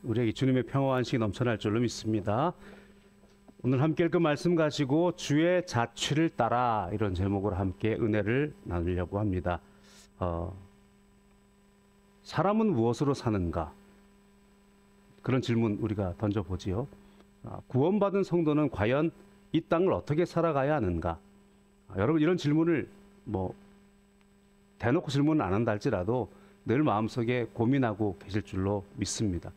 우리에게 주님의 평화와 안식이 넘쳐날 줄로 믿습니다. 오늘 함께 읽은 말씀 가지고 주의 자취를 따라 이런 제목으로 함께 은혜를 나누려고 합니다. 사람은 무엇으로 사는가? 그런 질문 우리가 던져보지요. 구원받은 성도는 과연 이 땅을 어떻게 살아가야 하는가? 여러분 이런 질문을 대놓고 질문을 안 한다 할지라도 늘 마음속에 고민하고 계실 줄로 믿습니다.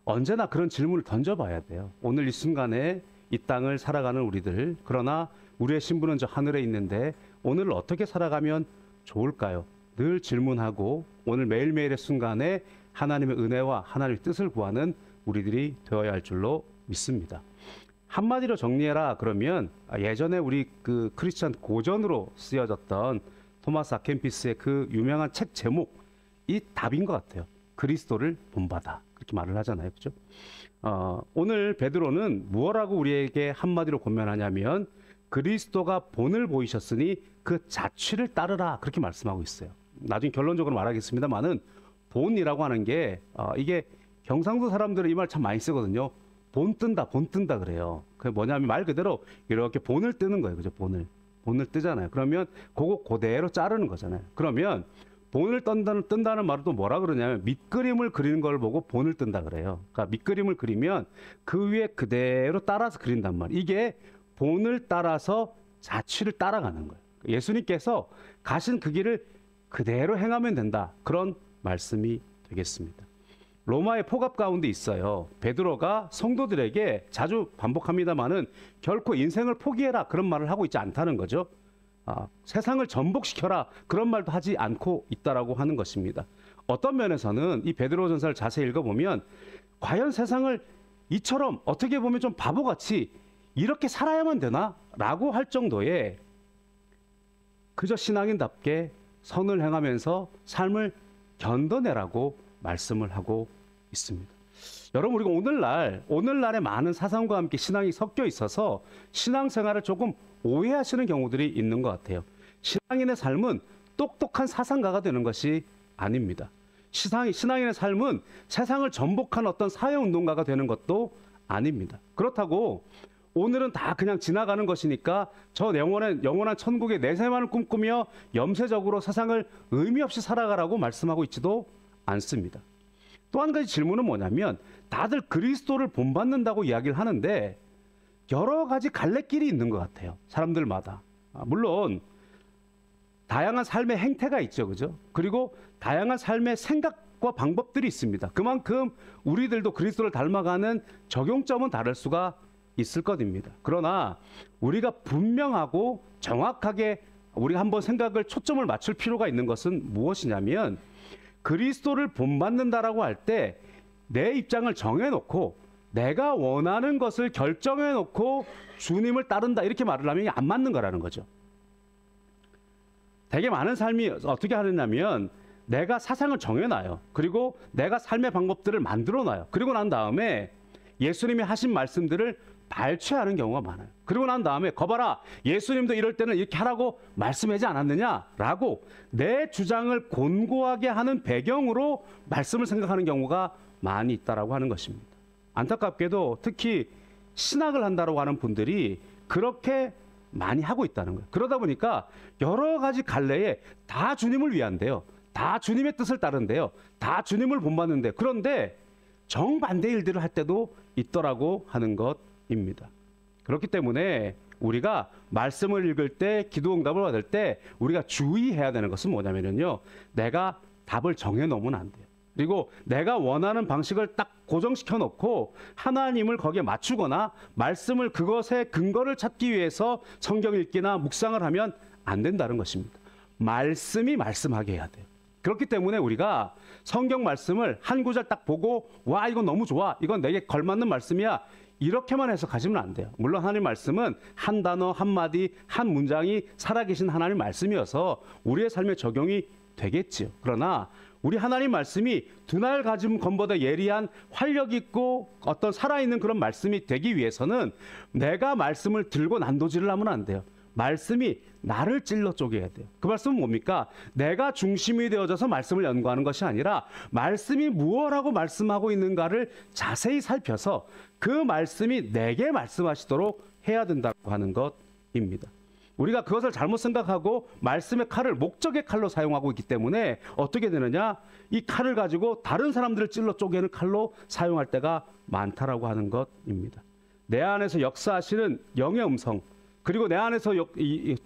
언제나 그런 질문을 던져봐야 돼요. 오늘 이 순간에 이 땅을 살아가는 우리들, 그러나 우리의 신분은 저 하늘에 있는데 오늘 어떻게 살아가면 좋을까요? 늘 질문하고 오늘 매일매일의 순간에 하나님의 은혜와 하나님의 뜻을 구하는 우리들이 되어야 할 줄로 믿습니다. 한마디로 정리해라 그러면 예전에 우리 그 크리스천 고전으로 쓰여졌던 토마스 아켄피스의 그 유명한 책 제목이 답인 것 같아요. 그리스도를 본받아, 그렇게 말을 하잖아요, 그죠? 오늘 베드로는 무엇라고 우리에게 한마디로 권면하냐면 그리스도가 본을 보이셨으니 그 자취를 따르라, 그렇게 말씀하고 있어요. 나중에 결론적으로 말하겠습니다만은 본이라고 하는 게 이게 경상도 사람들은 이 말 참 많이 쓰거든요. 본 뜬다 그래요. 그게 뭐냐면 말 그대로 이렇게 본을 뜨는 거예요, 그죠? 본을 뜨잖아요. 그러면 그거 그대로 자르는 거잖아요. 그러면 본을 뜬다는 말은 또 뭐라 그러냐면 밑그림을 그리는 걸 보고 본을 뜬다 그래요. 그러니까 밑그림을 그리면 그 위에 그대로 따라서 그린단 말이에요. 이게 본을 따라서 자취를 따라가는 거예요. 예수님께서 가신 그 길을 그대로 행하면 된다, 그런 말씀이 되겠습니다. 로마의 포갑 가운데 있어요. 베드로가 성도들에게 자주 반복합니다마는 결코 인생을 포기해라, 그런 말을 하고 있지 않다는 거죠. 세상을 전복시켜라, 그런 말도 하지 않고 있다라고 하는 것입니다. 어떤 면에서는 이 베드로전서를 자세히 읽어보면 과연 세상을 이처럼 어떻게 보면 좀 바보같이 이렇게 살아야만 되나? 라고 할 정도의 그저 신앙인답게 선을 행하면서 삶을 견뎌내라고 말씀을 하고 있습니다. 여러분, 우리가 오늘날의 많은 사상과 함께 신앙이 섞여 있어서 신앙생활을 조금 오해하시는 경우들이 있는 것 같아요. 신앙인의 삶은 똑똑한 사상가가 되는 것이 아닙니다. 신앙인의 삶은 세상을 전복한 어떤 사회운동가가 되는 것도 아닙니다. 그렇다고 오늘은 다 그냥 지나가는 것이니까 저 영원한 천국의 내세만을 꿈꾸며 염세적으로 세상을 의미 없이 살아가라고 말씀하고 있지도 않습니다. 또 한 가지 질문은 뭐냐면 다들 그리스도를 본받는다고 이야기를 하는데 여러 가지 갈래길이 있는 것 같아요, 사람들마다. 물론 다양한 삶의 행태가 있죠, 그죠? 그리고 다양한 삶의 생각과 방법들이 있습니다. 그만큼 우리들도 그리스도를 닮아가는 적용점은 다를 수가 있을 것입니다. 그러나 우리가 분명하고 정확하게 우리가 한번 생각을 초점을 맞출 필요가 있는 것은 무엇이냐면 그리스도를 본받는다라고 할 때 내 입장을 정해놓고 내가 원하는 것을 결정해놓고 주님을 따른다, 이렇게 말을 하면 안 맞는 거라는 거죠. 되게 많은 삶이 어떻게 하느냐면 내가 사상을 정해놔요. 그리고 내가 삶의 방법들을 만들어놔요. 그리고 난 다음에 예수님이 하신 말씀들을 발췌하는 경우가 많아요. 그리고 난 다음에 거봐라, 예수님도 이럴 때는 이렇게 하라고 말씀하지 않았느냐라고 내 주장을 곤고하게 하는 배경으로 말씀을 생각하는 경우가 많이 있다라고 하는 것입니다. 안타깝게도 특히 신학을 한다고 하는 분들이 그렇게 많이 하고 있다는 거예요. 그러다 보니까 여러 가지 갈래에 다 주님을 위한데요, 다 주님의 뜻을 따른대요, 다 주님을 본받는데, 그런데 정반대 일들을 할 때도 있더라고 하는 것입니다. 그렇기 때문에 우리가 말씀을 읽을 때, 기도응답을 받을 때 우리가 주의해야 되는 것은 뭐냐면요, 내가 답을 정해놓으면 안 돼요. 그리고 내가 원하는 방식을 딱 고정시켜 놓고 하나님을 거기에 맞추거나 말씀을, 그것의 근거를 찾기 위해서 성경 읽기나 묵상을 하면 안 된다는 것입니다. 말씀이 말씀하게 해야 돼요. 그렇기 때문에 우리가 성경 말씀을 한 구절 딱 보고 와, 이건 너무 좋아, 이건 내게 걸맞는 말씀이야, 이렇게만 해석하시면 안 돼요. 물론 하나님 말씀은 한 단어, 한 마디, 한 문장이 살아계신 하나님 말씀이어서 우리의 삶에 적용이 되겠지요. 그러나 우리 하나님 말씀이 두날 가진 검보다 예리한 활력 있고 어떤 살아있는 그런 말씀이 되기 위해서는 내가 말씀을 들고 난도질을 하면 안 돼요. 말씀이 나를 찔러 쪼개야 돼요. 그 말씀은 뭡니까? 내가 중심이 되어져서 말씀을 연구하는 것이 아니라 말씀이 무엇라고 말씀하고 있는가를 자세히 살펴서 그 말씀이 내게 말씀하시도록 해야 된다고 하는 것입니다. 우리가 그것을 잘못 생각하고 말씀의 칼을 목적의 칼로 사용하고 있기 때문에 어떻게 되느냐? 이 칼을 가지고 다른 사람들을 찔러 쪼개는 칼로 사용할 때가 많다라고 하는 것입니다. 내 안에서 역사하시는 영의 음성, 그리고 내 안에서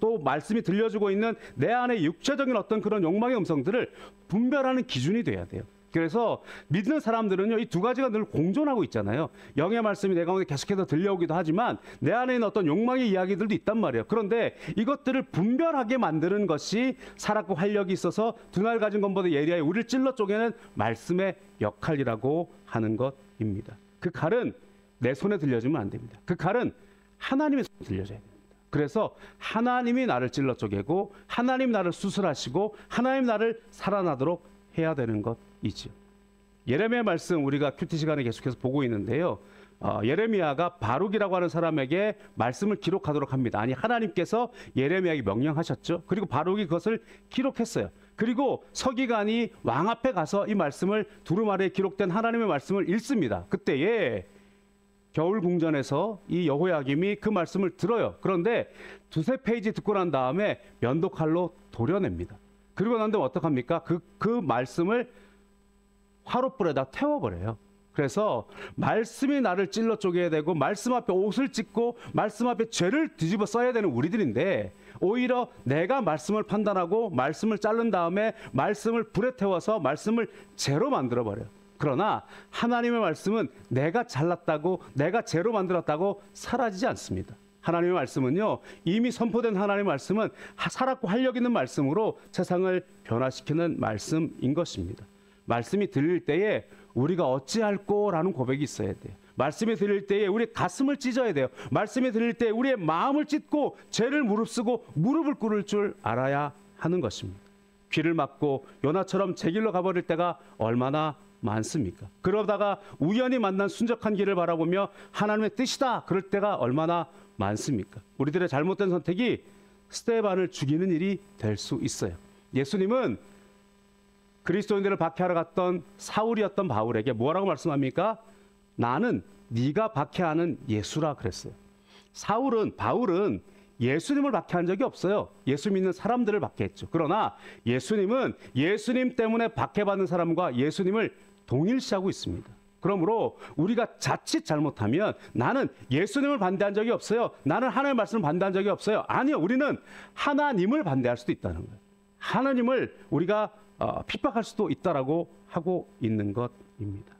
또 말씀이 들려주고 있는 내 안의 육체적인 어떤 그런 욕망의 음성들을 분별하는 기준이 돼야 돼요. 그래서 믿는 사람들은요, 이 두 가지가 늘 공존하고 있잖아요. 영의 말씀이 내 가운데 계속해서 들려오기도 하지만 내 안에 있는 어떤 욕망의 이야기들도 있단 말이에요. 그런데 이것들을 분별하게 만드는 것이 살았고 활력이 있어서 두 날 가진 것보다 예리하여 우리를 찔러 쪼개는 말씀의 역할이라고 하는 것입니다. 그 칼은 내 손에 들려주면 안 됩니다. 그 칼은 하나님의 손에 들려줘야 됩니다. 그래서 하나님이 나를 찔러 쪼개고 하나님 나를 수술하시고 하나님 나를 살아나도록 해야 되는 것이죠. 예레미야 말씀 우리가 큐티 시간에 계속해서 보고 있는데요. 예레미야가 바룩이라고 하는 사람에게 말씀을 기록하도록 합니다. 아니, 하나님께서 예레미야에게 명령하셨죠. 그리고 바룩이 그것을 기록했어요. 그리고 서기관이 왕 앞에 가서 이 말씀을 두루 아래에 기록된 하나님의 말씀을 읽습니다. 그때에 겨울 궁전에서 이 여호야김이 그 말씀을 들어요. 그런데 두세 페이지 듣고 난 다음에 면도칼로 도려냅니다. 그리고 난 다음에 어떡합니까? 그 말씀을 화롯불에다 태워버려요. 그래서 말씀이 나를 찔러 쪼개야 되고 말씀 앞에 옷을 찢고 말씀 앞에 죄를 뒤집어 써야 되는 우리들인데 오히려 내가 말씀을 판단하고 말씀을 자른 다음에 말씀을 불에 태워서 말씀을 죄로 만들어버려요. 그러나 하나님의 말씀은 내가 잘랐다고 내가 죄로 만들었다고 사라지지 않습니다. 하나님의 말씀은요, 이미 선포된 하나님의 말씀은 살았고 활력 있는 말씀으로 세상을 변화시키는 말씀인 것입니다. 말씀이 들릴 때에 우리가 어찌할꼬라는 고백이 있어야 돼요. 말씀이 들릴 때에 우리 가슴을 찢어야 돼요. 말씀이 들릴 때에 우리의 마음을 찢고 죄를 무릅쓰고 무릎을 꿇을 줄 알아야 하는 것입니다. 귀를 막고 요나처럼 제 길로 가버릴 때가 얼마나 많습니까? 그러다가 우연히 만난 순적한 길을 바라보며 하나님의 뜻이다 그럴 때가 얼마나 많습니까? 우리들의 잘못된 선택이 스데반을 죽이는 일이 될 수 있어요. 예수님은 그리스도인들을 박해하러 갔던 사울이었던 바울에게 뭐라고 말씀합니까? 나는 네가 박해하는 예수라 그랬어요. 바울은 예수님을 박해한 적이 없어요. 예수 믿는 사람들을 박해했죠. 그러나 예수님은 예수님 때문에 박해받는 사람과 예수님을 동일시하고 있습니다. 그러므로 우리가 자칫 잘못하면 나는 예수님을 반대한 적이 없어요. 나는 하나님의 말씀을 반대한 적이 없어요. 아니요. 우리는 하나님을 반대할 수도 있다는 거예요. 하나님을 우리가 핍박할 수도 있다라고 하고 있는 것입니다.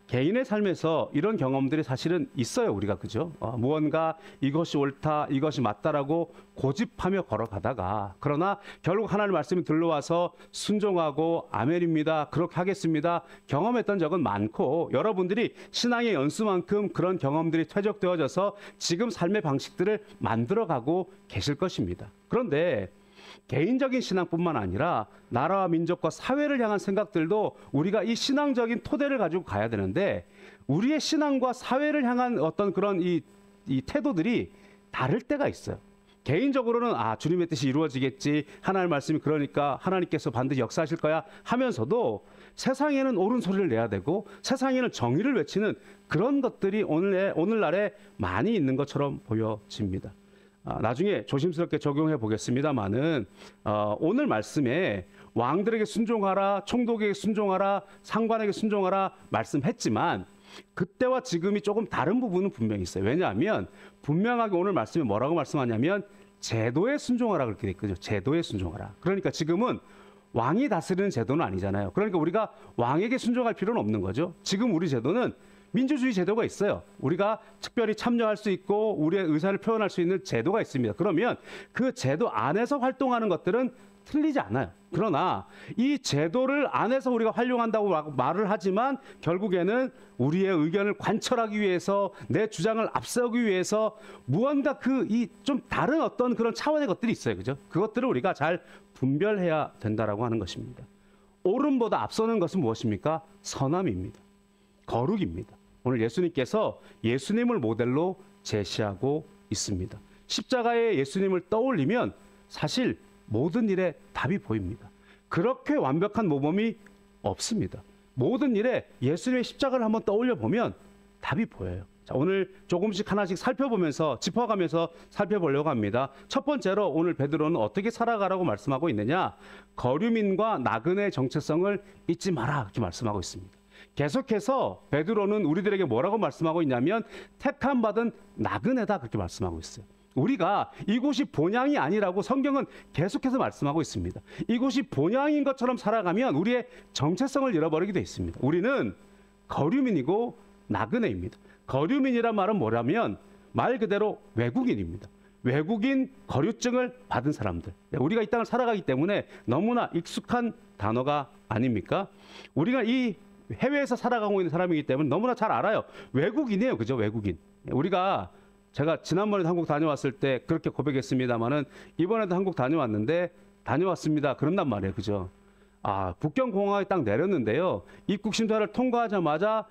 개인의 삶에서 이런 경험들이 사실은 있어요. 우리가 그죠? 무언가 이것이 옳다, 이것이 맞다라고 고집하며 걸어가다가 그러나 결국 하나님의 말씀이 들러와서 순종하고 아멘입니다, 그렇게 하겠습니다 경험했던 적은 많고 여러분들이 신앙의 연수만큼 그런 경험들이 퇴적되어져서 지금 삶의 방식들을 만들어가고 계실 것입니다. 그런데 개인적인 신앙뿐만 아니라 나라와 민족과 사회를 향한 생각들도 우리가 이 신앙적인 토대를 가지고 가야 되는데 우리의 신앙과 사회를 향한 어떤 그런 이 태도들이 다를 때가 있어요. 개인적으로는 주님의 뜻이 이루어지겠지, 하나님의 말씀이 그러니까 하나님께서 반드시 역사하실 거야 하면서도 세상에는 옳은 소리를 내야 되고 세상에는 정의를 외치는 그런 것들이 오늘날에 많이 있는 것처럼 보여집니다. 나중에 조심스럽게 적용해 보겠습니다만은 오늘 말씀에 왕들에게 순종하라, 총독에게 순종하라, 상관에게 순종하라 말씀했지만 그때와 지금이 조금 다른 부분은 분명히 있어요. 왜냐하면 분명하게 오늘 말씀에 뭐라고 말씀하냐면 제도에 순종하라 그렇게 돼 있거든요. 제도에 순종하라. 그러니까 지금은 왕이 다스리는 제도는 아니잖아요. 그러니까 우리가 왕에게 순종할 필요는 없는 거죠. 지금 우리 제도는 민주주의 제도가 있어요. 우리가 특별히 참여할 수 있고 우리의 의사를 표현할 수 있는 제도가 있습니다. 그러면 그 제도 안에서 활동하는 것들은 틀리지 않아요. 그러나 이 제도를 안에서 우리가 활용한다고 말을 하지만 결국에는 우리의 의견을 관철하기 위해서 내 주장을 앞세우기 위해서 무언가 좀 다른 어떤 그런 차원의 것들이 있어요. 그죠? 그것들을 우리가 잘 분별해야 된다라고 하는 것입니다. 옳음보다 앞서는 것은 무엇입니까? 선함입니다. 거룩입니다. 오늘 예수님께서 예수님을 모델로 제시하고 있습니다. 십자가의 예수님을 떠올리면 사실 모든 일에 답이 보입니다. 그렇게 완벽한 모범이 없습니다. 모든 일에 예수님의 십자가를 한번 떠올려 보면 답이 보여요. 자, 오늘 조금씩 하나씩 살펴보면서 짚어가면서 살펴보려고 합니다. 첫 번째로 오늘 베드로는 어떻게 살아가라고 말씀하고 있느냐? 거류민과 나그네의 정체성을 잊지 마라 이렇게 말씀하고 있습니다. 계속해서 베드로는 우리들에게 뭐라고 말씀하고 있냐면 택함 받은 나그네다 그렇게 말씀하고 있어요. 우리가 이곳이 본향이 아니라고 성경은 계속해서 말씀하고 있습니다. 이곳이 본향인 것처럼 살아가면 우리의 정체성을 잃어버리게 돼 있습니다. 우리는 거류민이고 나그네입니다. 거류민이란 말은 뭐냐면 말 그대로 외국인입니다. 외국인 거류증을 받은 사람들. 우리가 이 땅을 살아가기 때문에 너무나 익숙한 단어가 아닙니까? 우리가 이 해외에서 살아가고 있는 사람이기 때문에 너무나 잘 알아요. 외국인이에요. 그죠? 외국인. 제가 지난번에도 한국 다녀왔을 때 그렇게 고백했습니다만은 이번에도 한국 다녀왔는데 다녀왔습니다. 그런단 말이에요. 그죠? 북경 공항에 딱 내렸는데요. 입국 심사를 통과하자마자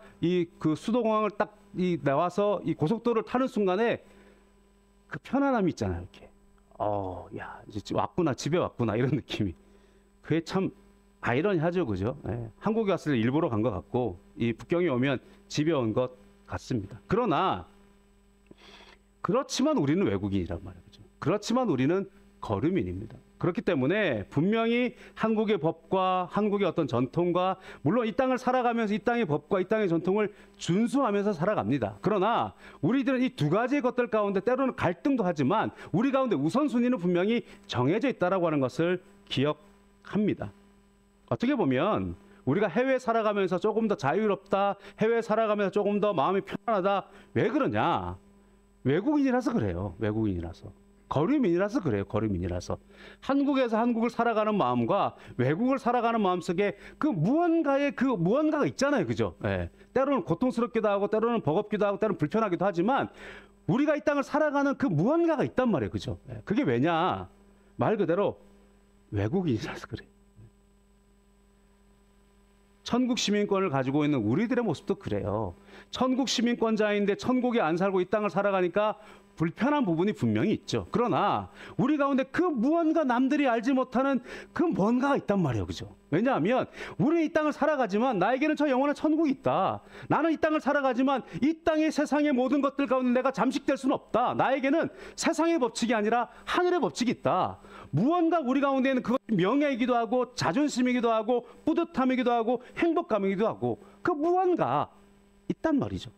그 수도공항을 딱 나와서 이 고속도로를 타는 순간에 그 편안함이 있잖아요. 이렇게. 야, 이제 왔구나. 집에 왔구나. 이런 느낌이. 그게 참 아이러니하죠. 그죠? 예. 한국에 왔을 때 일부러 간 것 같고 이 북경에 오면 집에 온 것 같습니다. 그렇지만 우리는 외국인이란 말이에요. 그죠? 그렇지만 우리는 거류민입니다. 그렇기 때문에 분명히 한국의 법과 한국의 어떤 전통과 물론 이 땅을 살아가면서 이 땅의 법과 이 땅의 전통을 준수하면서 살아갑니다. 그러나 우리들은 이 두 가지의 것들 가운데 때로는 갈등도 하지만 우리 가운데 우선순위는 분명히 정해져 있다라고 하는 것을 기억합니다. 어떻게 보면 우리가 해외에 살아가면서 조금 더 자유롭다, 해외에 살아가면서 조금 더 마음이 편안하다. 왜 그러냐? 외국인이라서 그래요. 외국인이라서. 거류민이라서 그래요. 거류민이라서. 한국에서 한국을 살아가는 마음과 외국을 살아가는 마음 속에 그 무언가가 있잖아요. 그죠? 예. 때로는 고통스럽기도 하고 때로는 버겁기도 하고 때로는 불편하기도 하지만 우리가 이 땅을 살아가는 그 무언가가 있단 말이에요. 그죠? 예. 그게 왜냐? 말 그대로 외국인이라서 그래요. 천국 시민권을 가지고 있는 우리들의 모습도 그래요. 천국 시민권자인데 천국에 안 살고 이 땅을 살아가니까 불편한 부분이 분명히 있죠. 그러나 우리 가운데 그 무언가 남들이 알지 못하는 그 뭔가가 있단 말이에요. 그죠? 왜냐하면 우리는 이 땅을 살아가지만 나에게는 저 영원한 천국이 있다. 나는 이 땅을 살아가지만 이 땅의 세상의 모든 것들 가운데 내가 잠식될 수는 없다. 나에게는 세상의 법칙이 아니라 하늘의 법칙이 있다. 무언가 우리 가운데는 그것 명예이기도 하고 자존심이기도 하고 뿌듯함이기도 하고 행복감이기도 하고 그 무언가 있단 말이죠.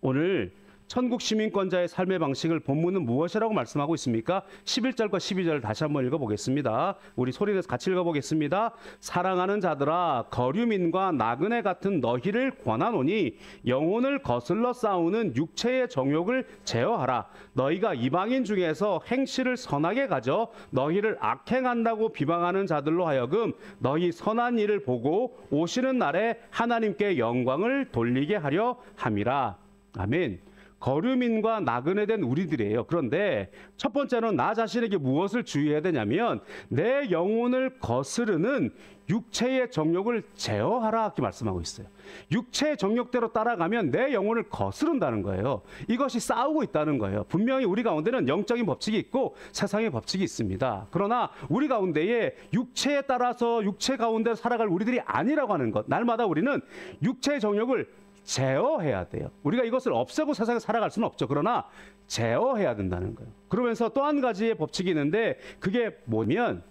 오늘 천국 시민권자의 삶의 방식을 본문은 무엇이라고 말씀하고 있습니까? 11절과 12절 다시 한번 읽어보겠습니다. 우리 소리내서 같이 읽어보겠습니다. 사랑하는 자들아 거류민과 나그네 같은 너희를 권하노니 영혼을 거슬러 싸우는 육체의 정욕을 제어하라. 너희가 이방인 중에서 행실을 선하게 가져 너희를 악행한다고 비방하는 자들로 하여금 너희 선한 일을 보고 오시는 날에 하나님께 영광을 돌리게 하려 함이라. 아멘. 거류민과 나그네된 우리들이에요. 그런데 첫 번째는 나 자신에게 무엇을 주의해야 되냐면 내 영혼을 거스르는 육체의 정욕을 제어하라 이렇게 말씀하고 있어요. 육체의 정욕대로 따라가면 내 영혼을 거스른다는 거예요. 이것이 싸우고 있다는 거예요. 분명히 우리 가운데는 영적인 법칙이 있고 세상의 법칙이 있습니다. 그러나 우리 가운데에 육체에 따라서 육체 가운데 살아갈 우리들이 아니라고 하는 것. 날마다 우리는 육체의 정욕을 제어해야 돼요. 우리가 이것을 없애고 세상에 살아갈 수는 없죠. 그러나 제어해야 된다는 거예요. 그러면서 또 한 가지의 법칙이 있는데 그게 뭐냐면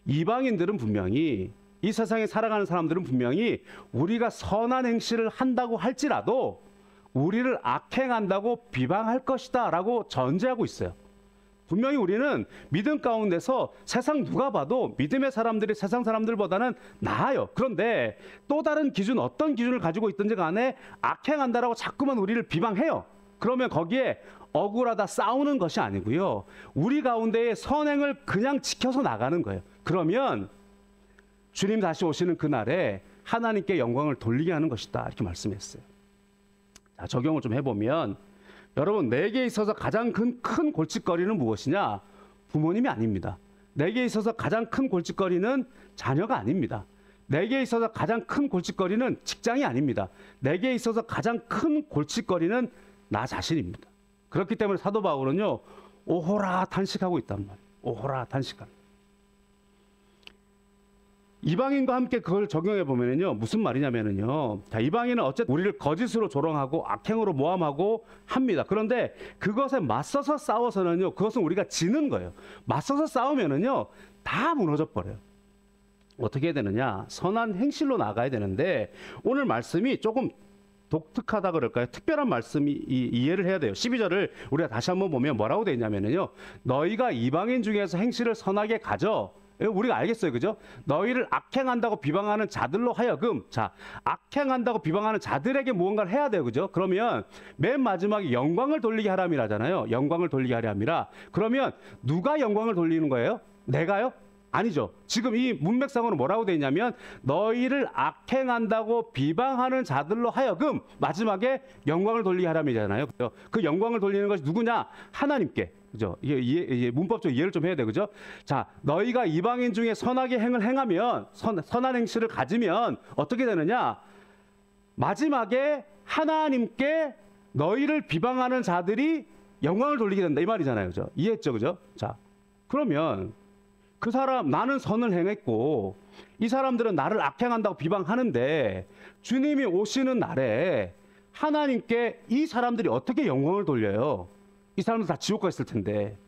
이방인들은 분명히 이 세상에 살아가는 사람들은 분명히 우리가 선한 행실을 한다고 할지라도 우리를 악행한다고 비방할 것이다 라고 전제하고 있어요. 분명히 우리는 믿음 가운데서 세상 누가 봐도 믿음의 사람들이 세상 사람들보다는 나아요. 그런데 또 다른 기준, 어떤 기준을 가지고 있든지 간에 악행한다라고 자꾸만 우리를 비방해요. 그러면 거기에 억울하다 싸우는 것이 아니고요. 우리 가운데의 선행을 그냥 지켜서 나가는 거예요. 그러면 주님 다시 오시는 그날에 하나님께 영광을 돌리게 하는 것이다. 이렇게 말씀했어요. 자, 적용을 좀 해보면 여러분, 내게 있어서 가장 큰 골칫거리는 무엇이냐? 부모님이 아닙니다. 내게 있어서 가장 큰 골칫거리는 자녀가 아닙니다. 내게 있어서 가장 큰 골칫거리는 직장이 아닙니다. 내게 있어서 가장 큰 골칫거리는 나 자신입니다. 그렇기 때문에 사도 바울은요, 오호라 탄식하고 있단 말이에요. 오호라 탄식하는. 이방인과 함께 그걸 적용해 보면은요, 무슨 말이냐면은요, 자, 이방인은 어쨌든 우리를 거짓으로 조롱하고 악행으로 모함하고 합니다. 그런데 그것에 맞서서 싸워서는요, 그것은 우리가 지는 거예요. 맞서서 싸우면은요, 다 무너져 버려요. 어떻게 해야 되느냐? 선한 행실로 나가야 되는데, 오늘 말씀이 조금 독특하다 그럴까요? 특별한 말씀이 이해를 해야 돼요. 12절을 우리가 다시 한번 보면 뭐라고 되어 있냐면요, 너희가 이방인 중에서 행실을 선하게 가져. 우리가 알겠어요, 그죠? 너희를 악행한다고 비방하는 자들로 하여금, 자, 악행한다고 비방하는 자들에게 무언가를 해야 돼요, 그죠? 그러면 맨 마지막에 영광을 돌리게 하람이라잖아요. 영광을 돌리게 하람이라. 그러면 누가 영광을 돌리는 거예요? 내가요? 아니죠. 지금 이 문맥상으로 뭐라고 되어 있냐면, 너희를 악행한다고 비방하는 자들로 하여금 마지막에 영광을 돌리게 하람이잖아요. 그죠? 그 영광을 돌리는 것이 누구냐? 하나님께. 그죠? 이게 문법적으로 이해를 좀 해야 돼요. 그죠? 자, 너희가 이방인 중에 선하게 행을 행하면, 선한 행실을 가지면 어떻게 되느냐? 마지막에 하나님께 너희를 비방하는 자들이 영광을 돌리게 된다. 이 말이잖아요. 그죠? 이해했죠? 그죠? 자, 그러면 그 사람, 나는 선을 행했고 이 사람들은 나를 악행한다고 비방하는데, 주님이 오시는 날에 하나님께 이 사람들이 어떻게 영광을 돌려요? 이 사람들 다 지옥 가 있을 텐데.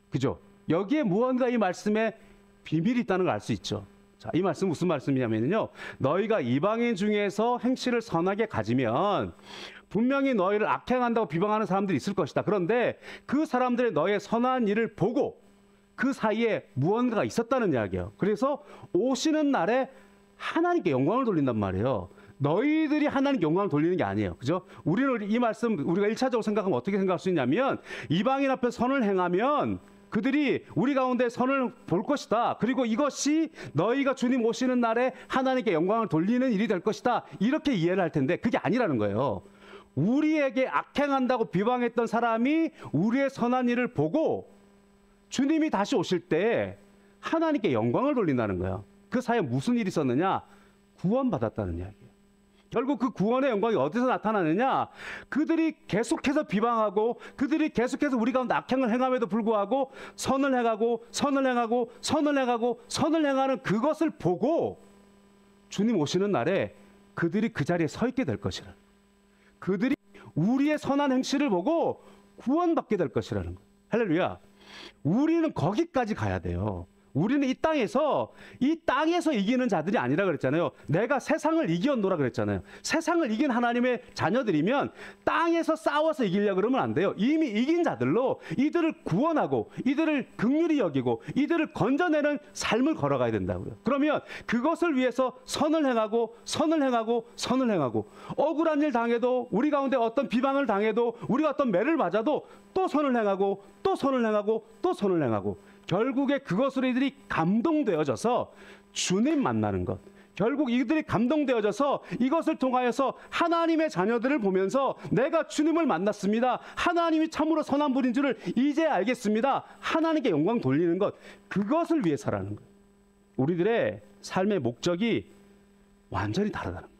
그죠? 여기에 무언가 이 말씀에 비밀이 있다는 걸 알 수 있죠. 자, 이 말씀 무슨 말씀이냐면요, 너희가 이방인 중에서 행실을 선하게 가지면 분명히 너희를 악행한다고 비방하는 사람들이 있을 것이다. 그런데 그 사람들의 너의 선한 일을 보고 그 사이에 무언가가 있었다는 이야기예요. 그래서 오시는 날에 하나님께 영광을 돌린단 말이에요. 너희들이 하나님께 영광을 돌리는 게 아니에요. 그죠? 우리는 이 말씀, 우리가 1차적으로 생각하면 어떻게 생각할 수 있냐면, 이방인 앞에 선을 행하면 그들이 우리 가운데 선을 볼 것이다. 그리고 이것이 너희가 주님 오시는 날에 하나님께 영광을 돌리는 일이 될 것이다. 이렇게 이해를 할 텐데, 그게 아니라는 거예요. 우리에게 악행한다고 비방했던 사람이 우리의 선한 일을 보고 주님이 다시 오실 때 하나님께 영광을 돌린다는 거예요. 그 사이에 무슨 일이 있었느냐? 구원받았다는 이야기예요. 결국 그 구원의 영광이 어디서 나타나느냐? 그들이 계속해서 비방하고, 그들이 계속해서 우리 가운데 악행을 행함에도 불구하고 선을 행하고 선을 행하고 선을 행하고 선을 행하는 그것을 보고 주님 오시는 날에 그들이 그 자리에 서 있게 될 것이라. 그들이 우리의 선한 행실을 보고 구원받게 될 것이라는 거예요. 할렐루야. 우리는 거기까지 가야 돼요. 우리는 이 땅에서 이기는 자들이 아니라 그랬잖아요. 내가 세상을 이겼노라 그랬잖아요. 세상을 이긴 하나님의 자녀들이면 땅에서 싸워서 이기려고 그러면 안 돼요. 이미 이긴 자들로 이들을 구원하고 이들을 긍휼히 여기고 이들을 건져내는 삶을 걸어가야 된다고요. 그러면 그것을 위해서 선을 행하고 선을 행하고 선을 행하고, 억울한 일 당해도, 우리 가운데 어떤 비방을 당해도, 우리가 어떤 매를 맞아도 또 선을 행하고 또 선을 행하고 또 선을 행하고, 결국에 그것으로 이들이 감동되어져서 주님 만나는 것, 결국 이들이 감동되어져서 이것을 통하여서 하나님의 자녀들을 보면서 내가 주님을 만났습니다, 하나님이 참으로 선한 분인 줄을 이제 알겠습니다, 하나님께 영광 돌리는 것, 그것을 위해서라는 거예요. 우리들의 삶의 목적이 완전히 다르다는 거예요.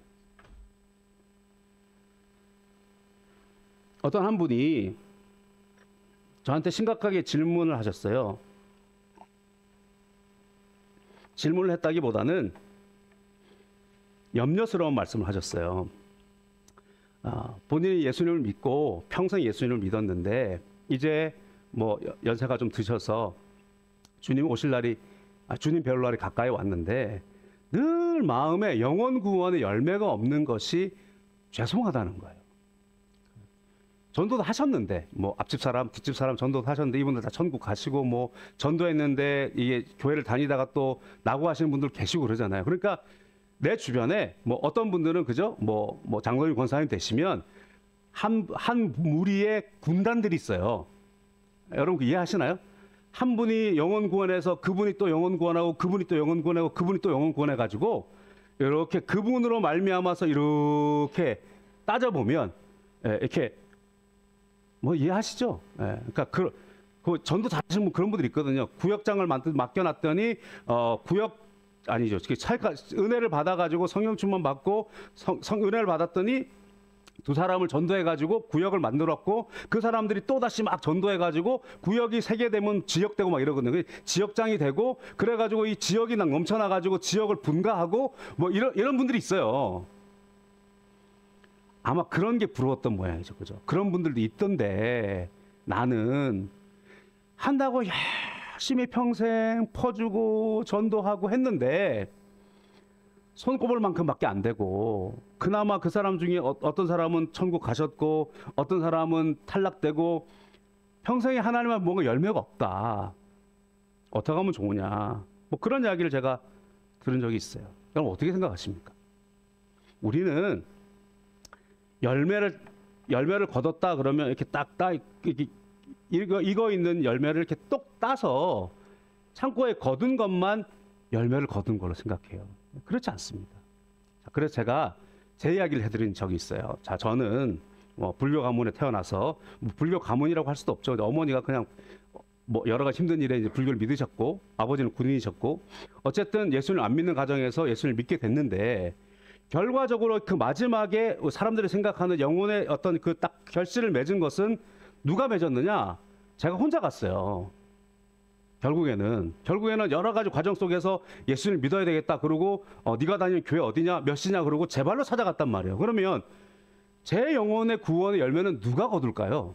어떤 한 분이 저한테 심각하게 질문을 하셨어요. 질문을 했다기보다는 염려스러운 말씀을 하셨어요. 본인이 예수님을 믿고 평생 예수님을 믿었는데 이제 뭐 연세가 좀 드셔서 주님 오실 날이, 주님 배울 날이 가까이 왔는데 늘 마음에 영혼 구원의 열매가 없는 것이 죄송하다는 거예요. 전도도 하셨는데, 뭐 앞집 사람, 뒷집 사람 전도도 하셨는데 이분들 다 천국 가시고, 뭐 전도했는데 이게 교회를 다니다가 또 나고 하시는 분들 계시고 그러잖아요. 그러니까 내 주변에 뭐 어떤 분들은 그죠, 뭐 장로님 권사님 되시면 한 무리의 군단들이 있어요. 여러분 이해하시나요? 한 분이 영혼 구원해서 그분이 또 영혼 구원하고 그분이 또 영혼 구원하고 그분이 또 영혼 구원해가지고 이렇게 그분으로 말미암아서 이렇게 따져보면 이렇게 뭐 이해하시죠? 그러니까 그 전도 잘하시는 분, 그런 분들이 있거든요. 구역장을 맡겨놨더니 구역 아니죠. 은혜를 받아가지고 성령 충만 받고 은혜를 받았더니 두 사람을 전도해가지고 구역을 만들었고 그 사람들이 또 다시 막 전도해가지고 구역이 세 개 되면 지역되고 막 이러거든요. 지역장이 되고 그래가지고 이 지역이 막 넘쳐나가지고 지역을 분가하고 뭐 이런 분들이 있어요. 아마 그런 게 부러웠던 모양이죠, 그죠? 그런 분들도 있던데 나는 한다고 열심히 평생 퍼주고 전도하고 했는데 손꼽을 만큼밖에 안 되고 그나마 그 사람 중에 어떤 사람은 천국 가셨고 어떤 사람은 탈락되고 평생에 하나님만 뭔가 열매가 없다. 어떻게 하면 좋으냐. 뭐 그런 이야기를 제가 들은 적이 있어요. 그럼 어떻게 생각하십니까? 우리는 열매를 거뒀다 그러면 이렇게 익어 있는 열매를 이렇게 똑 따서 창고에 거둔 것만 열매를 거둔 걸로 생각해요. 그렇지 않습니다. 그래서 제가 제 이야기를 해드린 적이 있어요. 자, 저는 불교 가문에 태어나서 불교 가문이라고 할 수도 없죠. 어머니가 그냥 뭐 여러 가지 힘든 일에 이제 불교를 믿으셨고 아버지는 군인이셨고 어쨌든 예수님을 안 믿는 가정에서 예수님을 믿게 됐는데 결과적으로 그 마지막에 사람들이 생각하는 영혼의 어떤 그 딱 결실을 맺은 것은 누가 맺었느냐? 제가 혼자 갔어요. 결국에는 여러 가지 과정 속에서 예수님을 믿어야 되겠다. 그러고 네가 다니는 교회 어디냐? 몇 시냐? 그러고 제 발로 찾아갔단 말이에요. 그러면 제 영혼의 구원의 열매는 누가 거둘까요?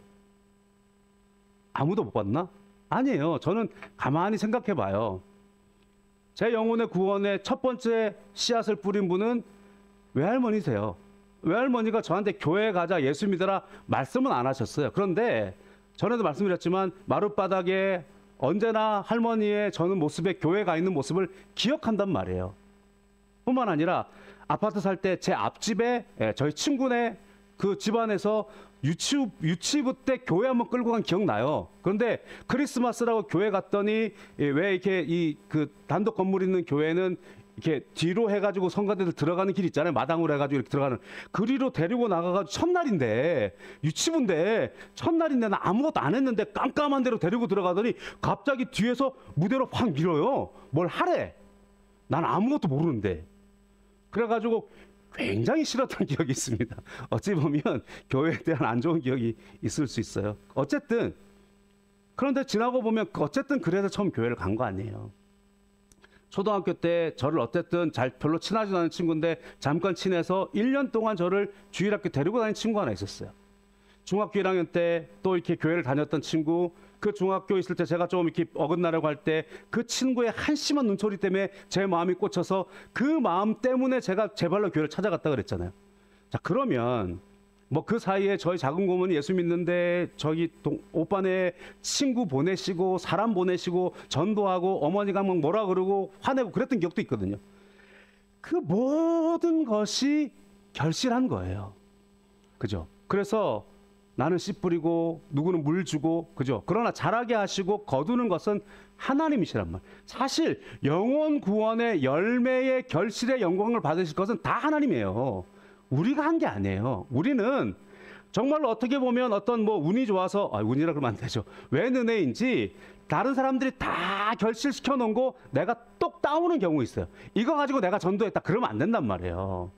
아무도 못 받나? 아니에요. 저는 가만히 생각해 봐요. 제 영혼의 구원의 첫 번째 씨앗을 뿌린 분은 외할머니세요. 외할머니가 저한테 교회 가자, 예수 믿어라 말씀은 안 하셨어요. 그런데 전에도 말씀드렸지만 마룻바닥에 언제나 할머니의 저는 모습에 교회 가 있는 모습을 기억한단 말이에요. 뿐만 아니라 아파트 살 때 제 앞집에 저희 친구네 그 집안에서 유치부 때 교회 한번 끌고 간 기억 나요. 그런데 크리스마스라고 교회 갔더니 왜 이렇게 그 단독 건물 있는 교회는 이렇게 뒤로 해가지고 성가대들 들어가는 길 있잖아요. 마당으로 해가지고 이렇게 들어가는 그리로 데리고 나가가지고 첫날인데 유치부인데 첫날인데 나 아무것도 안 했는데 깜깜한 데로 데리고 들어가더니 갑자기 뒤에서 무대로 확 밀어요. 뭘 하래? 난 아무것도 모르는데. 그래가지고 굉장히 싫었던 기억이 있습니다. 어찌 보면 교회에 대한 안 좋은 기억이 있을 수 있어요. 어쨌든 그런데 지나고 보면 어쨌든 그래서 처음 교회를 간 거 아니에요. 초등학교 때 저를 어쨌든 별로 친하지도 않은 친구인데 잠깐 친해서 1년 동안 저를 주일학교 데리고 다니는 친구 하나 있었어요. 중학교 1학년 때 또 이렇게 교회를 다녔던 친구, 그 중학교 있을 때 제가 좀 이렇게 어긋나려고 할 때 그 친구의 한심한 눈초리 때문에 제 마음이 꽂혀서 그 마음 때문에 제가 제 발로 교회를 찾아갔다 그랬잖아요. 자, 그러면 뭐 그 사이에 저희 작은 고모는 예수 믿는데 저기 오빠네 친구 보내시고 사람 보내시고 전도하고 어머니가 막 뭐라 그러고 화내고 그랬던 기억도 있거든요. 그 모든 것이 결실한 거예요. 그죠? 그래서 나는 씨 뿌리고 누구는 물 주고 그죠? 그러나 자라게 하시고 거두는 것은 하나님이시란 말. 사실 영혼 구원의 열매의 결실의 영광을 받으실 것은 다 하나님이에요. 우리가 한 게 아니에요. 우리는 정말로 어떻게 보면 어떤 뭐 운이 좋아서 운이라 그러면 안 되죠. 웬 은혜인지 다른 사람들이 다 결실시켜 놓은 거 내가 똑 따오는 경우 있어요. 이거 가지고 내가 전도했다 그러면 안 된단 말이에요.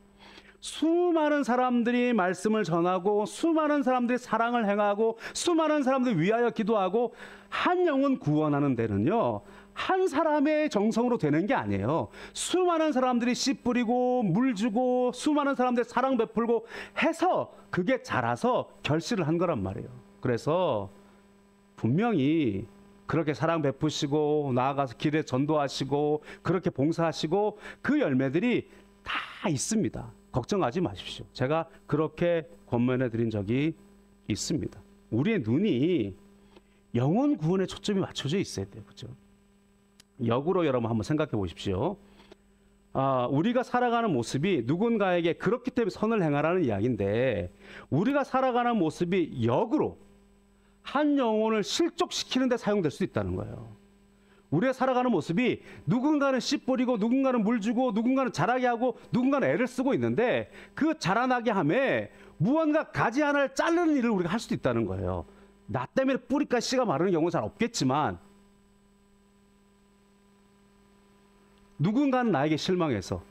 수많은 사람들이 말씀을 전하고 수많은 사람들이 사랑을 행하고 수많은 사람들이 위하여 기도하고 한 영혼 구원하는 데는요. 한 사람의 정성으로 되는 게 아니에요. 수많은 사람들이 씨 뿌리고 물 주고 수많은 사람들이 사랑 베풀고 해서 그게 자라서 결실을 한 거란 말이에요. 그래서 분명히 그렇게 사랑 베푸시고 나아가서 길에 전도하시고 그렇게 봉사하시고 그 열매들이 다 있습니다. 걱정하지 마십시오. 제가 그렇게 권면해 드린 적이 있습니다. 우리의 눈이 영혼 구원에 초점이 맞춰져 있어야 돼요. 그렇죠? 역으로 여러분 한번 생각해 보십시오. 우리가 살아가는 모습이 누군가에게 그렇기 때문에 선을 행하라는 이야기인데 우리가 살아가는 모습이 역으로 한 영혼을 실족시키는 데 사용될 수 있다는 거예요. 우리가 살아가는 모습이 누군가는 씨 뿌리고 누군가는 물 주고 누군가는 자라게 하고 누군가는 애를 쓰고 있는데 그 자라나게 함에 무언가 가지 하나를 자르는 일을 우리가 할 수도 있다는 거예요. 나 때문에 뿌리까지 씨가 마르는 경우는 잘 없겠지만 누군가는 나에게 실망해서,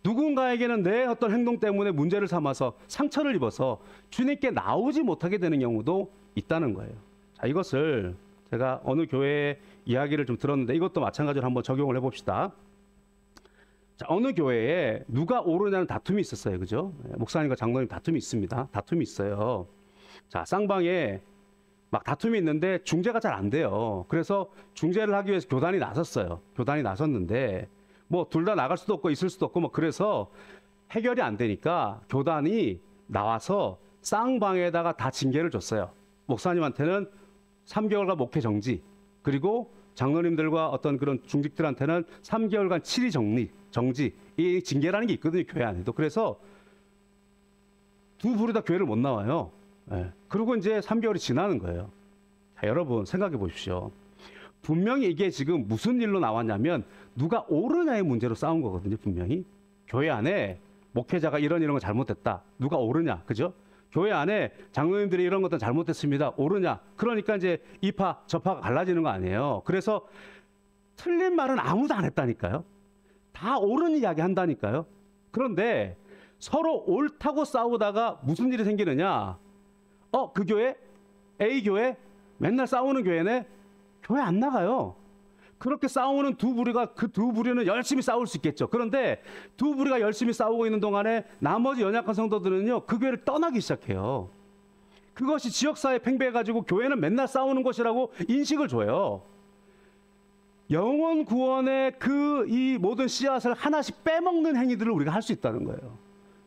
누군가에게는 내 어떤 행동 때문에 문제를 삼아서 상처를 입어서 주님께 나오지 못하게 되는 경우도 있다는 거예요. 자, 이것을 제가 어느 교회의 이야기를 좀 들었는데 이것도 마찬가지로 한번 적용을 해봅시다. 자, 어느 교회에 누가 옳으냐는 다툼이 있었어요. 그죠? 목사님과 장로님 다툼이 있습니다. 다툼이 있어요. 자, 쌍방에 막 다툼이 있는데 중재가 잘 안 돼요. 그래서 중재를 하기 위해서 교단이 나섰어요. 교단이 나섰는데 뭐 둘 다 나갈 수도 없고 있을 수도 없고 뭐 그래서 해결이 안 되니까 교단이 나와서 쌍방에다가 다 징계를 줬어요. 목사님한테는 3개월간 목회 정지, 그리고 장로님들과 어떤 그런 중직들한테는 3개월간 치리 정지, 이 징계라는 게 있거든요, 교회 안에도. 그래서 두 부류 다 교회를 못 나와요. 예. 그리고 이제 3개월이 지나는 거예요. 자, 여러분 생각해 보십시오. 분명히 이게 지금 무슨 일로 나왔냐면 누가 옳으냐의 문제로 싸운 거거든요, 분명히. 교회 안에 목회자가 이런 거 잘못됐다. 누가 옳으냐, 그죠? 교회 안에 장로님들이 이런 것도 잘못됐습니다. 옳으냐? 그러니까 이제 이파 저파가 갈라지는 거 아니에요. 그래서 틀린 말은 아무도 안 했다니까요. 다 옳은 이야기 한다니까요. 그런데 서로 옳다고 싸우다가 무슨 일이 생기느냐? 그 교회, A 교회, 맨날 싸우는 교회네, 교회 안 나가요. 그렇게 싸우는 두 부류가, 그 두 부류는 열심히 싸울 수 있겠죠. 그런데 두 부류가 열심히 싸우고 있는 동안에 나머지 연약한 성도들은요, 그 교회를 떠나기 시작해요. 그것이 지역사회에 팽배해가지고 교회는 맨날 싸우는 것이라고 인식을 줘요. 영혼 구원의 이 모든 씨앗을 하나씩 빼먹는 행위들을 우리가 할 수 있다는 거예요.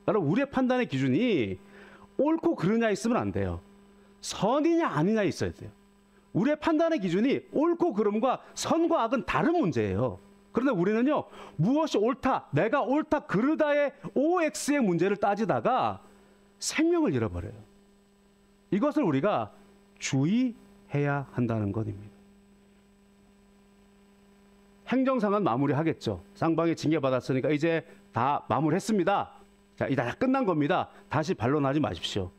여러분, 우리의 판단의 기준이 옳고 그르냐 있으면 안 돼요. 선이냐 아니냐 있어야 돼요. 우리의 판단의 기준이 옳고 그름과 선과 악은 다른 문제예요. 그런데 우리는요, 무엇이 옳다, 내가 옳다 그르다의 OX의 문제를 따지다가 생명을 잃어버려요. 이것을 우리가 주의해야 한다는 것입니다. 행정상은 마무리하겠죠. 쌍방이 징계받았으니까 이제 다 마무리했습니다. 자, 이제 다 끝난 겁니다. 다시 반론하지 마십시오.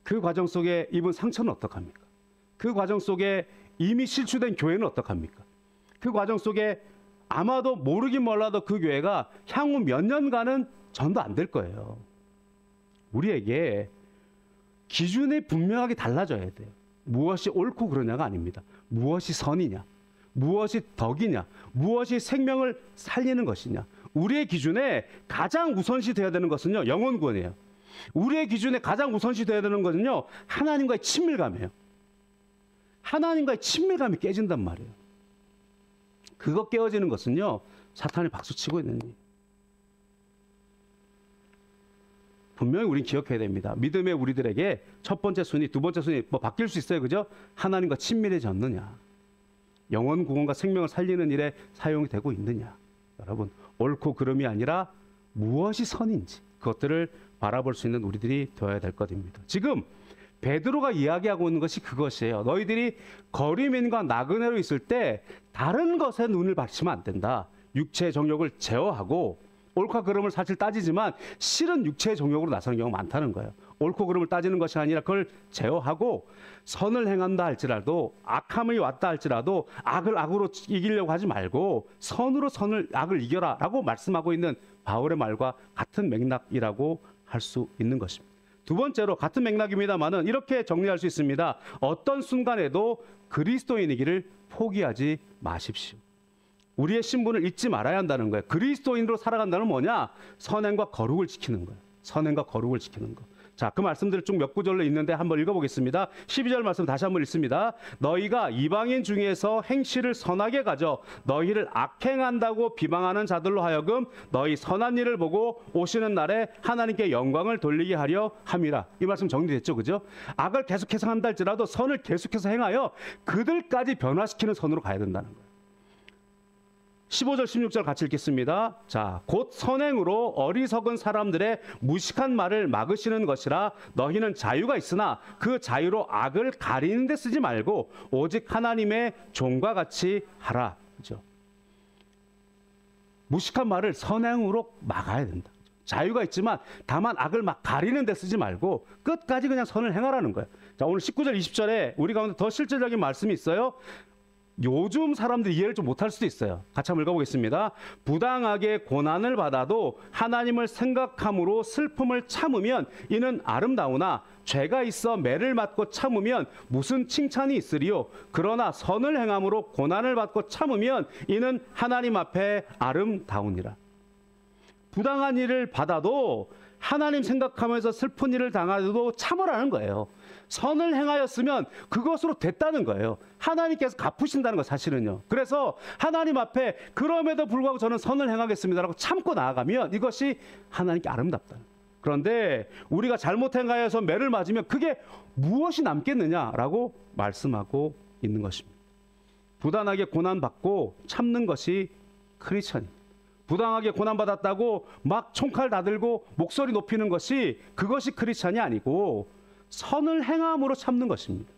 그 과정 속에 입은 상처는 어떡합니까? 그 과정 속에 이미 실추된 교회는 어떡합니까? 그 과정 속에 아마도 모르긴 몰라도 그 교회가 향후 몇 년간은 전도 안 될 거예요. 우리에게 기준이 분명하게 달라져야 돼요. 무엇이 옳고 그러냐가 아닙니다. 무엇이 선이냐, 무엇이 덕이냐, 무엇이 생명을 살리는 것이냐. 우리의 기준에 가장 우선시 되어야 되는 것은요, 영혼 구원이에요. 우리의 기준에 가장 우선시 되어야 되는 것은요, 하나님과의 친밀감이에요. 하나님과의 친밀감이 깨진단 말이에요. 그거 깨어지는 것은요, 사탄이 박수치고 있는 일. 분명히 우린 기억해야 됩니다. 믿음의 우리들에게 첫 번째 순위, 두 번째 순위 뭐 바뀔 수 있어요, 그죠? 하나님과 친밀해졌느냐, 영혼 구원과 생명을 살리는 일에 사용이 되고 있느냐. 여러분, 옳고 그름이 아니라 무엇이 선인지 그것들을 바라볼 수 있는 우리들이 되어야 될 것입니다. 지금 베드로가 이야기하고 있는 것이 그것이에요. 너희들이 거리민과 나그네로 있을 때 다른 것에 눈을 받치면 안 된다. 육체의 정욕을 제어하고, 옳고 그름을 사실 따지지만 실은 육체의 정욕으로 나서는 경우가 많다는 거예요. 옳고 그름을 따지는 것이 아니라 그걸 제어하고, 선을 행한다 할지라도, 악함이 왔다 할지라도 악을 악으로 이기려고 하지 말고 선으로 악을 이겨라 라고 말씀하고 있는 바울의 말과 같은 맥락이라고 할 수 있는 것입니다. 두 번째로 같은 맥락입니다만은 이렇게 정리할 수 있습니다. 어떤 순간에도 그리스도인이기를 포기하지 마십시오. 우리의 신분을 잊지 말아야 한다는 거예요. 그리스도인으로 살아간다는 뭐냐? 선행과 거룩을 지키는 거예요. 선행과 거룩을 지키는 거. 자, 그 말씀들을 쭉 몇 구절로 있는데 한번 읽어보겠습니다. 12절 말씀 다시 한번 읽습니다. 너희가 이방인 중에서 행실을 선하게 가져 너희를 악행한다고 비방하는 자들로 하여금 너희 선한 일을 보고 오시는 날에 하나님께 영광을 돌리게 하려 함이라. 이 말씀 정리됐죠, 그죠? 악을 계속해서 한다 할지라도 선을 계속해서 행하여 그들까지 변화시키는 선으로 가야 된다는 거예요. 15절 16절 같이 읽겠습니다. 자, 곧 선행으로 어리석은 사람들의 무식한 말을 막으시는 것이라. 너희는 자유가 있으나 그 자유로 악을 가리는 데 쓰지 말고 오직 하나님의 종과 같이 하라. 그죠? 무식한 말을 선행으로 막아야 된다. 자유가 있지만 다만 악을 막 가리는 데 쓰지 말고 끝까지 그냥 선을 행하라는 거예요. 자, 오늘 19절 20절에 우리 가운데 더 실질적인 말씀이 있어요. 요즘 사람들이 이해를 좀 못할 수도 있어요. 같이 한번 읽어보겠습니다. 부당하게 고난을 받아도 하나님을 생각함으로 슬픔을 참으면 이는 아름다우나 죄가 있어 매를 맞고 참으면 무슨 칭찬이 있으리요. 그러나 선을 행함으로 고난을 받고 참으면 이는 하나님 앞에 아름다우니라. 부당한 일을 받아도 하나님 생각하면서 슬픈 일을 당하도 참으라는 거예요. 선을 행하였으면 그것으로 됐다는 거예요. 하나님께서 갚으신다는 거 사실은요. 그래서 하나님 앞에 그럼에도 불구하고 저는 선을 행하겠습니다라고 참고 나아가면 이것이 하나님께 아름답다. 그런데 우리가 잘못 행하여서 매를 맞으면 그게 무엇이 남겠느냐라고 말씀하고 있는 것입니다. 부당하게 고난받고 참는 것이 크리스천입니다. 부당하게 고난받았다고 막 총칼 다들고 목소리 높이는 것이 그것이 크리스천이 아니고 선을 행함으로 참는 것입니다.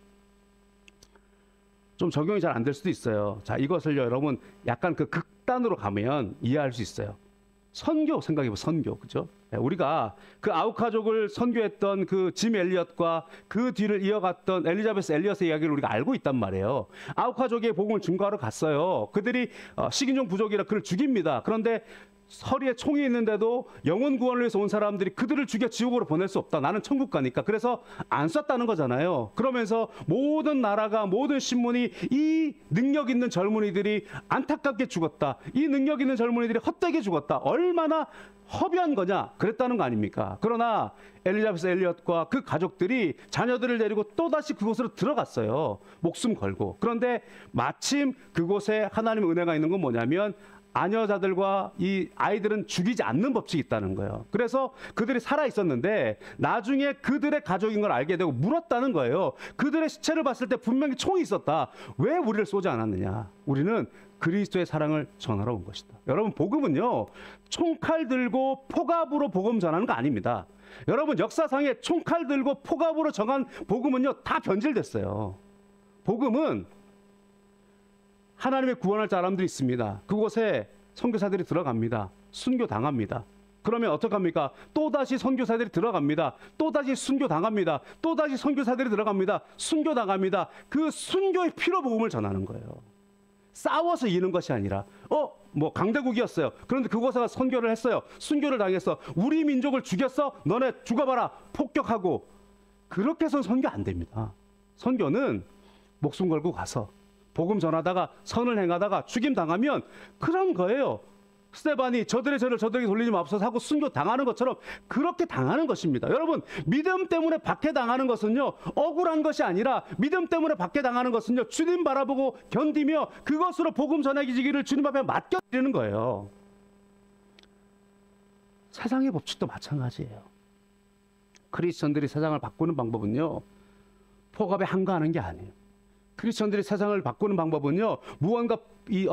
좀 적용이 잘 안 될 수도 있어요. 자, 이것을 여러분 약간 그 극단으로 가면 이해할 수 있어요. 선교 생각해보세요. 선교. 그죠? 우리가 그 아우카족을 선교했던 그 짐 엘리엇과 그 뒤를 이어갔던 엘리자베스 엘리엇의 이야기를 우리가 알고 있단 말이에요. 아우카족의 복음을 증거하러 갔어요. 그들이 식인종 부족이라 그를 죽입니다. 그런데 서리에 총이 있는데도 영혼 구원을 위해서 온 사람들이 그들을 죽여 지옥으로 보낼 수 없다. 나는 천국 가니까. 그래서 안 쐈다는 거잖아요. 그러면서 모든 나라가 모든 신문이 이 능력 있는 젊은이들이 안타깝게 죽었다. 이 능력 있는 젊은이들이 헛되게 죽었다. 얼마나 허비한 거냐 그랬다는 거 아닙니까? 그러나 엘리자베스 엘리엇과 그 가족들이 자녀들을 데리고 또다시 그곳으로 들어갔어요. 목숨 걸고. 그런데 마침 그곳에 하나님의 은혜가 있는 건 뭐냐면 아녀자들과 이 아이들은 죽이지 않는 법칙이 있다는 거예요. 그래서 그들이 살아 있었는데 나중에 그들의 가족인 걸 알게 되고 물었다는 거예요. 그들의 시체를 봤을 때 분명히 총이 있었다. 왜 우리를 쏘지 않았느냐? 우리는 그리스도의 사랑을 전하러 온 것이다. 여러분, 복음은요, 총칼 들고 포갑으로 복음 전하는 거 아닙니다. 여러분, 역사상에 총칼 들고 포갑으로 정한 복음은요, 다 변질됐어요. 복음은 하나님의 구원할 사람들이 있습니다. 그곳에 선교사들이 들어갑니다. 순교당합니다. 그러면 어떡합니까? 또다시 선교사들이 들어갑니다. 또다시 순교당합니다. 또다시 선교사들이 들어갑니다. 순교당합니다. 그 순교의 피로 복음을 전하는 거예요. 싸워서 이기는 것이 아니라 강대국이었어요. 그런데 그곳에 가서 선교를 했어요. 순교를 당했어. 우리 민족을 죽였어? 너네 죽어봐라. 폭격하고. 그렇게 해서는 선교 안 됩니다. 선교는 목숨 걸고 가서 복음 전하다가 선을 행하다가 죽임 당하면 그런 거예요. 스데반이 저들의 죄를 저들에게 돌리지 마옵소서 하고 순교 당하는 것처럼 그렇게 당하는 것입니다. 여러분, 믿음 때문에 박해당하는 것은요, 억울한 것이 아니라 믿음 때문에 박해당하는 것은요, 주님 바라보고 견디며 그것으로 복음 전하기를 주님 앞에 맡겨드리는 거예요. 세상의 법칙도 마찬가지예요. 크리스천들이 세상을 바꾸는 방법은요, 포갑에 한가하는 게 아니에요. 크리스천들이 세상을 바꾸는 방법은요, 무언가 이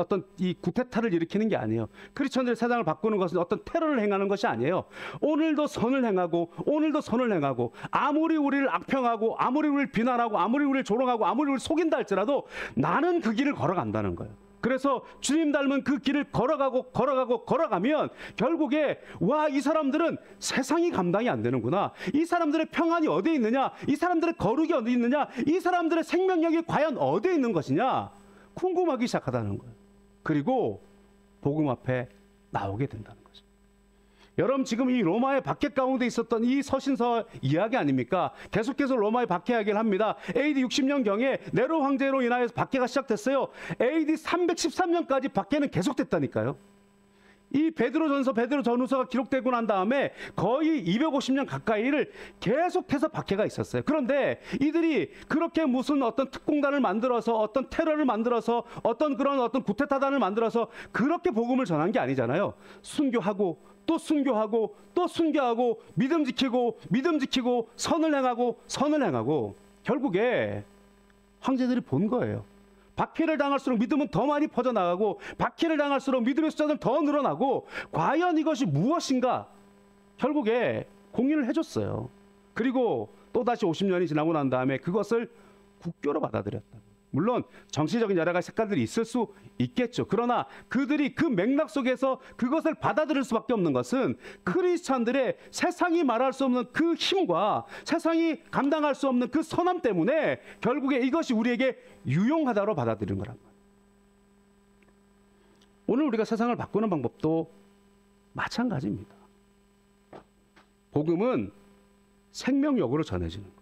구테타를 일으키는 게 아니에요. 크리스천들이 세상을 바꾸는 것은 어떤 테러를 행하는 것이 아니에요. 오늘도 선을 행하고, 오늘도 선을 행하고, 아무리 우리를 악평하고, 아무리 우리를 비난하고, 아무리 우리를 조롱하고, 아무리 우리를 속인다 할지라도 나는 그 길을 걸어간다는 거예요. 그래서 주님 닮은 그 길을 걸어가면 결국에 이 사람들은 세상이 감당이 안 되는구나. 이 사람들의 평안이 어디에 있느냐? 이 사람들의 거룩이 어디 있느냐? 이 사람들의 생명력이 과연 어디에 있는 것이냐? 궁금하기 시작하다는 거예요. 그리고 복음 앞에 나오게 된다는 거죠. 여러분, 지금 이 로마의 박해 가운데 있었던 이 서신서 이야기 아닙니까? 계속해서 로마의 박해 이야기를 합니다. AD 60년경에 네로 황제로 인하여서 박해가 시작됐어요. AD 313년까지 박해는 계속됐다니까요. 이 베드로전서, 베드로전후서가 기록되고 난 다음에 거의 250년 가까이를 계속해서 박해가 있었어요. 그런데 이들이 그렇게 무슨 어떤 특공단을 만들어서 어떤 테러를 만들어서 어떤 구테타단을 만들어서 그렇게 복음을 전한 게 아니잖아요. 순교하고 또 순교하고 또 순교하고 믿음 지키고 선을 행하고 결국에 황제들이 본 거예요. 박해를 당할수록 믿음은 더 많이 퍼져나가고 박해를 당할수록 믿음의 숫자는 더 늘어나고 과연 이것이 무엇인가 결국에 공인을 해줬어요. 그리고 또다시 50년이 지나고 난 다음에 그것을 국교로 받아들였다. 물론 정치적인 여러 가지 색깔들이 있을 수 있겠죠. 그러나 그들이 그 맥락 속에서 그것을 받아들일 수밖에 없는 것은 크리스찬들의 세상이 말할 수 없는 그 힘과 세상이 감당할 수 없는 그 선함 때문에 결국에 이것이 우리에게 유용하다로 받아들이는 거란 말이에요. 오늘 우리가 세상을 바꾸는 방법도 마찬가지입니다. 복음은 생명력으로 전해지는 거예요.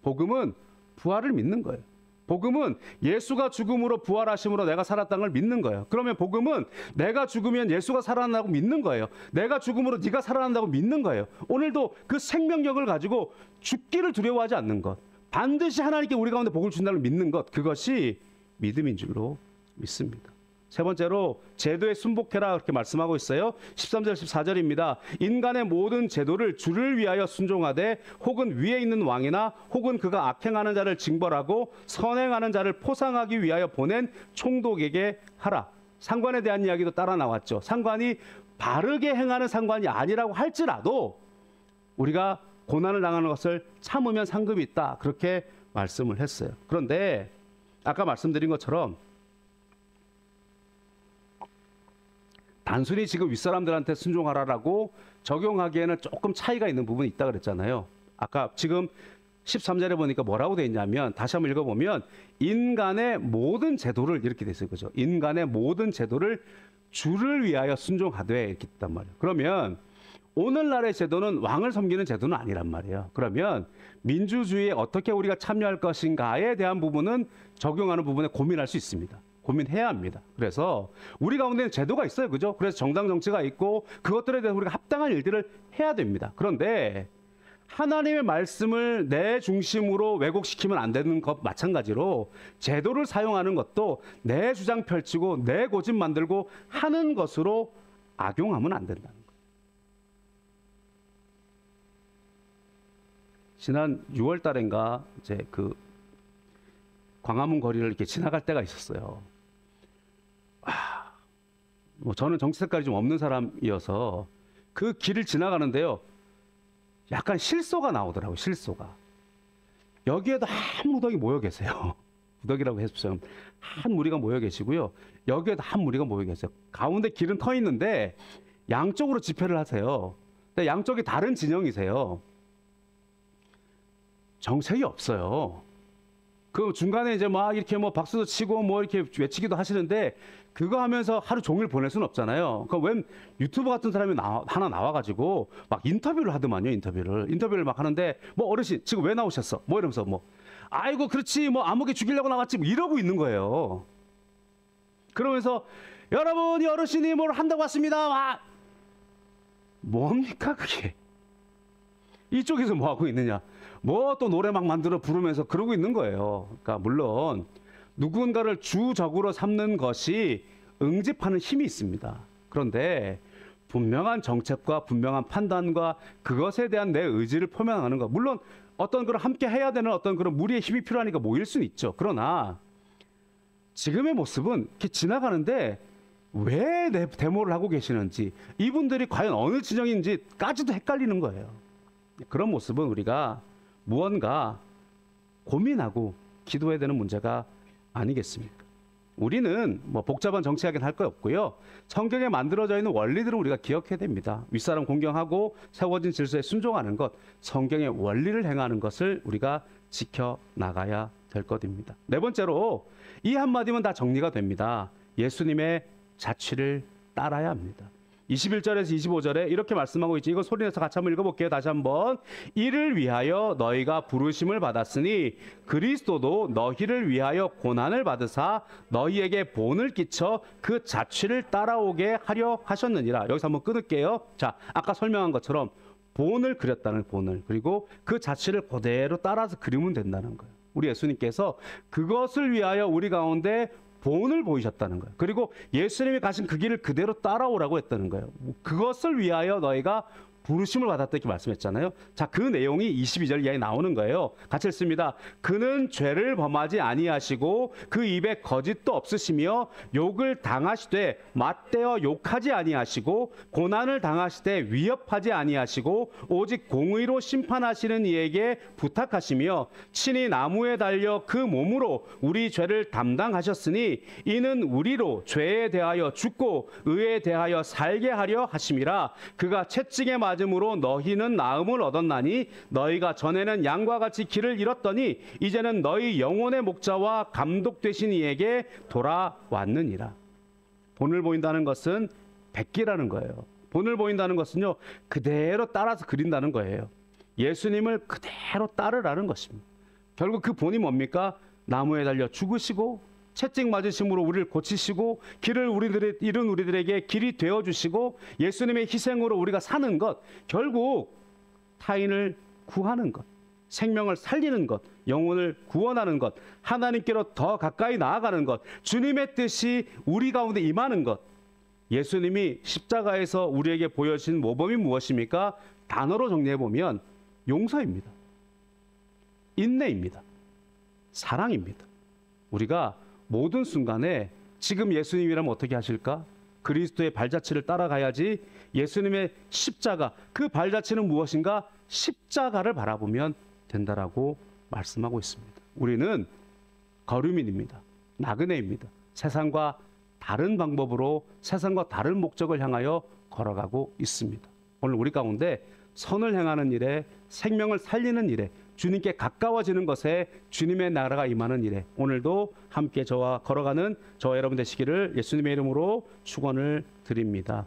복음은 부활을 믿는 거예요. 복음은 예수가 죽음으로 부활하심으로 내가 살았다는 걸 믿는 거예요. 그러면 복음은 내가 죽으면 예수가 살아난다고 믿는 거예요. 내가 죽음으로 네가 살아난다고 믿는 거예요. 오늘도 그 생명력을 가지고 죽기를 두려워하지 않는 것, 반드시 하나님께 우리 가운데 복을 준다는 걸 믿는 것, 그것이 믿음인 줄로 믿습니다. 세 번째로 제도에 순복해라 그렇게 말씀하고 있어요. 13절 14절입니다. 인간의 모든 제도를 주를 위하여 순종하되 혹은 위에 있는 왕이나 혹은 그가 악행하는 자를 징벌하고 선행하는 자를 포상하기 위하여 보낸 총독에게 하라. 상관에 대한 이야기도 따라 나왔죠. 상관이 바르게 행하는 상관이 아니라고 할지라도 우리가 고난을 당하는 것을 참으면 상급이 있다. 그렇게 말씀을 했어요. 그런데 아까 말씀드린 것처럼 단순히 지금 윗사람들한테 순종하라라고 적용하기에는 조금 차이가 있는 부분이 있다 그랬잖아요. 아까 지금 13절에 보니까 뭐라고 돼 있냐면 다시 한번 읽어보면 인간의 모든 제도를 이렇게 돼 있어요. 그죠? 인간의 모든 제도를 주를 위하여 순종하되 이렇게 있단 말이에요. 그러면 오늘날의 제도는 왕을 섬기는 제도는 아니란 말이에요. 그러면 민주주의에 어떻게 우리가 참여할 것인가에 대한 부분은 적용하는 부분에 고민할 수 있습니다. 고민해야 합니다. 그래서 우리 가운데는 제도가 있어요. 그죠? 그래서 정당 정치가 있고 그것들에 대해서 우리가 합당한 일들을 해야 됩니다. 그런데 하나님의 말씀을 내 중심으로 왜곡시키면 안 되는 것 마찬가지로 제도를 사용하는 것도 내 주장 펼치고 내 고집 만들고 하는 것으로 악용하면 안 된다는 거예요. 지난 6월 달인가 이제 그 광화문 거리를 이렇게 지나갈 때가 있었어요. 뭐 저는 정치 색깔이 좀 없는 사람이어서 그 길을 지나가는데요. 약간 실소가 나오더라고요. 실소가. 여기에도 한 무더기 모여 계세요. 무더기라고 해주세요. 한 무리가 모여 계시고요. 여기에도 한 무리가 모여 계세요. 가운데 길은 터 있는데 양쪽으로 집회를 하세요. 근데 양쪽이 다른 진영이세요. 정책이 없어요. 그 중간에 이제 막 이렇게 뭐 박수도 치고 뭐 이렇게 외치기도 하시는데 그거 하면서 하루 종일 보낼 수는 없잖아요. 그러니까 웬 유튜버 같은 사람이 하나 나와가지고 막 인터뷰를 하더만요. 인터뷰를 막 하는데 뭐 어르신 지금 왜 나오셨어? 뭐 이러면서 뭐 아이고 그렇지 뭐 아무개 죽이려고 나왔지 뭐 이러고 있는 거예요. 그러면서 여러분 이 어르신이 뭘 한다고 왔습니다. 와 뭡니까 그게? 이쪽에서 뭐 하고 있느냐? 뭐 또 노래 막 만들어 부르면서 그러고 있는 거예요. 그러니까 물론 누군가를 주적으로 삼는 것이 응집하는 힘이 있습니다. 그런데 분명한 정책과 분명한 판단과 그것에 대한 내 의지를 표명하는 것. 물론 어떤 그런 함께 해야 되는 어떤 그런 무리의 힘이 필요하니까 모일 수는 있죠. 그러나 지금의 모습은 이렇게 지나가는데 왜 데모를 하고 계시는지 이분들이 과연 어느 진영인지까지도 헷갈리는 거예요. 그런 모습은 우리가 무언가 고민하고 기도해야 되는 문제가 아니겠습니까? 우리는 뭐 복잡한 정치하긴 할 거 없고요. 성경에 만들어져 있는 원리들은 우리가 기억해야 됩니다. 윗사람 공경하고 세워진 질서에 순종하는 것, 성경의 원리를 행하는 것을 우리가 지켜나가야 될 것입니다. 네 번째로 이 한마디면 다 정리가 됩니다. 예수님의 자취를 따라야 합니다. 21절에서 25절에 이렇게 말씀하고 있지. 이거 소리내서 같이 한번 읽어볼게요. 다시 한번. 이를 위하여 너희가 부르심을 받았으니 그리스도도 너희를 위하여 고난을 받으사 너희에게 본을 끼쳐 그 자취를 따라오게 하려 하셨느니라. 여기서 한번 끊을게요. 자, 아까 설명한 것처럼 본을 그렸다는 본을, 그리고 그 자취를 그대로 따라서 그리면 된다는 거예요. 우리 예수님께서 그것을 위하여 우리 가운데 본을 보이셨다는 거예요. 그리고 예수님이 가신 그 길을 그대로 따라오라고 했다는 거예요. 그것을 위하여 너희가 부르심을 받았다 이렇게 말씀했잖아요. 자, 그 내용이 22절 이하에 나오는 거예요. 같이 읽습니다. 그는 죄를 범하지 아니하시고 그 입에 거짓도 없으시며 욕을 당하시되 맞대어 욕하지 아니하시고 고난을 당하시되 위협하지 아니하시고 오직 공의로 심판하시는 이에게 부탁하시며 친히 나무에 달려 그 몸으로 우리 죄를 담당하셨으니 이는 우리로 죄에 대하여 죽고 의에 대하여 살게 하려 하심이라. 그가 채찍에 맞음으로 너희는 나음을 얻었나니 너희가 전에는 양과 같이 길을 잃었더니 이제는 너희 영혼의 목자와 감독 되신 이에게 돌아왔느니라. 본을 보인다는 것은 백기라는 거예요. 본을 보인다는 것은요, 그대로 따라서 그린다는 거예요. 예수님을 그대로 따르라는 것입니다. 결국 그 본이 뭡니까? 나무에 달려 죽으시고 채찍 맞으심으로 우리를 고치시고 길을 잃은 우리들에게 길이 되어주시고 예수님의 희생으로 우리가 사는 것, 결국 타인을 구하는 것, 생명을 살리는 것, 영혼을 구원하는 것, 하나님께로 더 가까이 나아가는 것, 주님의 뜻이 우리 가운데 임하는 것. 예수님이 십자가에서 우리에게 보여주신 모범이 무엇입니까? 단어로 정리해보면 용서입니다. 인내입니다. 사랑입니다. 우리가 모든 순간에 지금 예수님이라면 어떻게 하실까? 그리스도의 발자취를 따라가야지. 예수님의 십자가, 그 발자취는 무엇인가? 십자가를 바라보면 된다라고 말씀하고 있습니다. 우리는 거류민입니다. 나그네입니다. 세상과 다른 방법으로, 세상과 다른 목적을 향하여 걸어가고 있습니다. 오늘 우리 가운데 선을 행하는 일에, 생명을 살리는 일에, 주님께 가까워지는 것에, 주님의 나라가 임하는 일에 오늘도 함께 저와 걸어가는 저와 여러분 되시기를 예수님의 이름으로 축원을 드립니다.